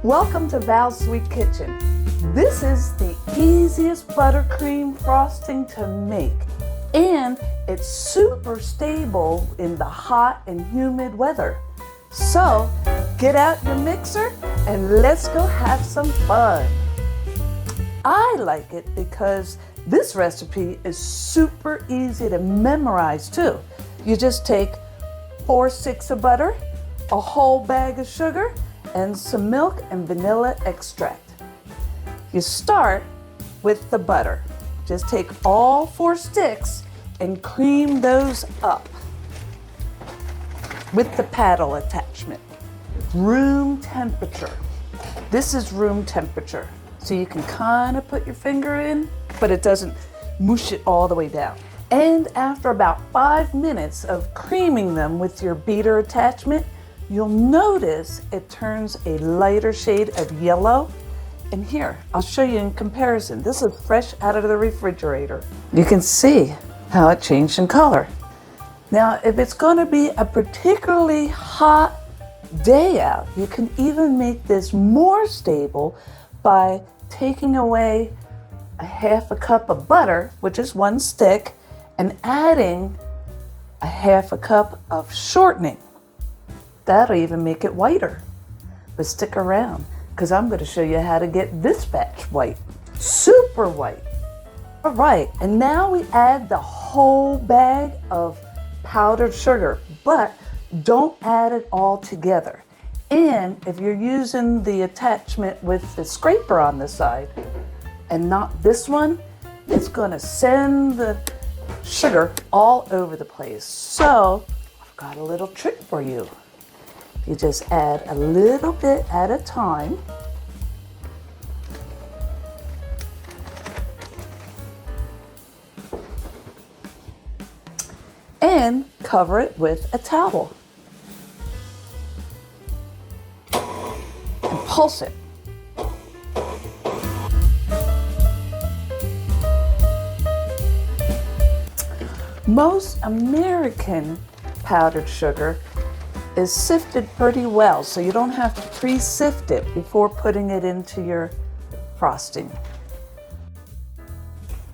Welcome to Val's Sweet Kitchen. This is the easiest buttercream frosting to make, and it's super stable in the hot and humid weather. So get out your mixer and let's go have some fun. I like it because this recipe is super easy to memorize too. You just take 4 sticks of butter, a whole bag of sugar, and some milk and vanilla extract. You start with the butter. Just take all 4 sticks and cream those up with the paddle attachment. Room temperature. This is room temperature. So you can kind of put your finger in, but it doesn't mush it all the way down. And after about 5 minutes of creaming them with your beater attachment, you'll notice it turns a lighter shade of yellow. And here, I'll show you in comparison. This is fresh out of the refrigerator. You can see how it changed in color. Now, if it's going to be a particularly hot day out, you can even make this more stable by taking away a half a cup of butter, which is 1 stick, and adding a half a cup of shortening. That'll even make it whiter. But stick around, because I'm going to show you how to get this batch white. Super white. All right, and now we add the whole bag of powdered sugar, but don't add it all together. And if you're using the attachment with the scraper on the side and not this one, it's going to send the sugar all over the place. So I've got a little trick for you. You just add a little bit at a time. And cover it with a towel. And pulse it. Most American powdered sugar is sifted pretty well, so you don't have to pre-sift it before putting it into your frosting.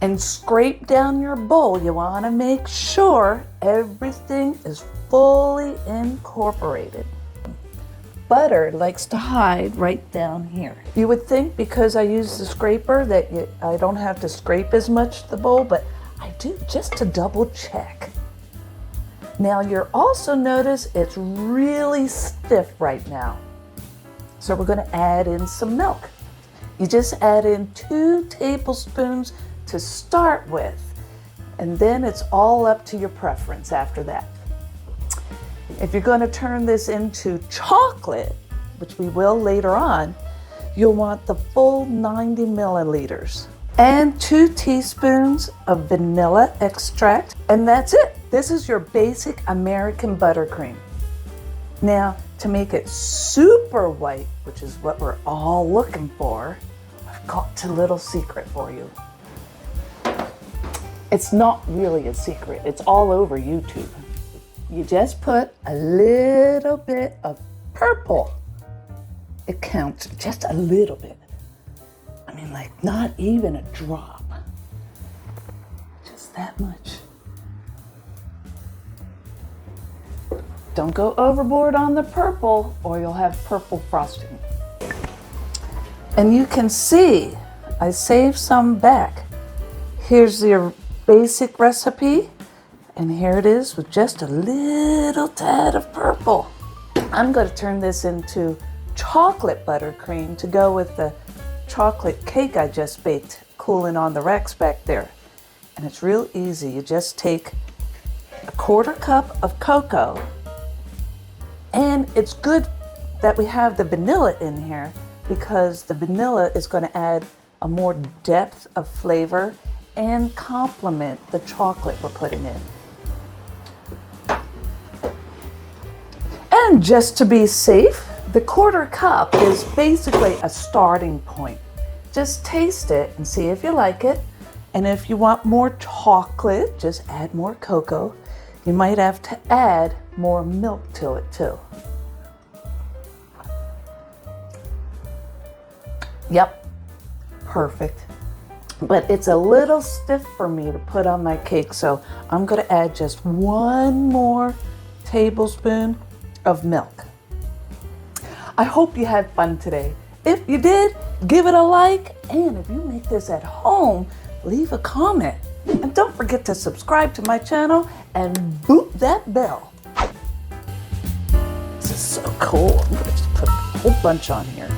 And scrape down your bowl. You want to make sure everything is fully incorporated. Butter likes to hide right down here. You would think because I use the scraper that I don't have to scrape as much the bowl, but I do just to double check. Now you'll also notice it's really stiff right now. So we're going to add in some milk. You just add in 2 tablespoons to start with, and then it's all up to your preference after that. If you're going to turn this into chocolate, which we will later on, you'll want the full 90 milliliters. And 2 teaspoons of vanilla extract, and that's it. This is your basic American buttercream. Now, to make it super white, which is what we're all looking for, I've got a little secret for you. It's not really a secret. It's all over YouTube. You just put a little bit of purple. It counts just a little bit. I mean, like not even a drop. Just that much. Don't go overboard on the purple or you'll have purple frosting. And you can see I saved some back. Here's your basic recipe, and here it is with just a little tad of purple. I'm going to turn this into chocolate buttercream to go with the chocolate cake I just baked cooling on the racks back there. And it's real easy. You just take a 1/4 cup of cocoa, and it's good that we have the vanilla in here because the vanilla is going to add a more depth of flavor and complement the chocolate we're putting in. And just to be safe, the 1/4 cup is basically a starting point. Just taste it and see if you like it. And if you want more chocolate, just add more cocoa. You might have to add more milk to it too. Yep, perfect. But it's a little stiff for me to put on my cake, so I'm gonna add just 1 more tablespoon of milk. I hope you had fun today. If you did, give it a like, and if you make this at home, leave a comment. And don't forget to subscribe to my channel and boot that bell. This is so cool. I'm gonna just put a whole bunch on here.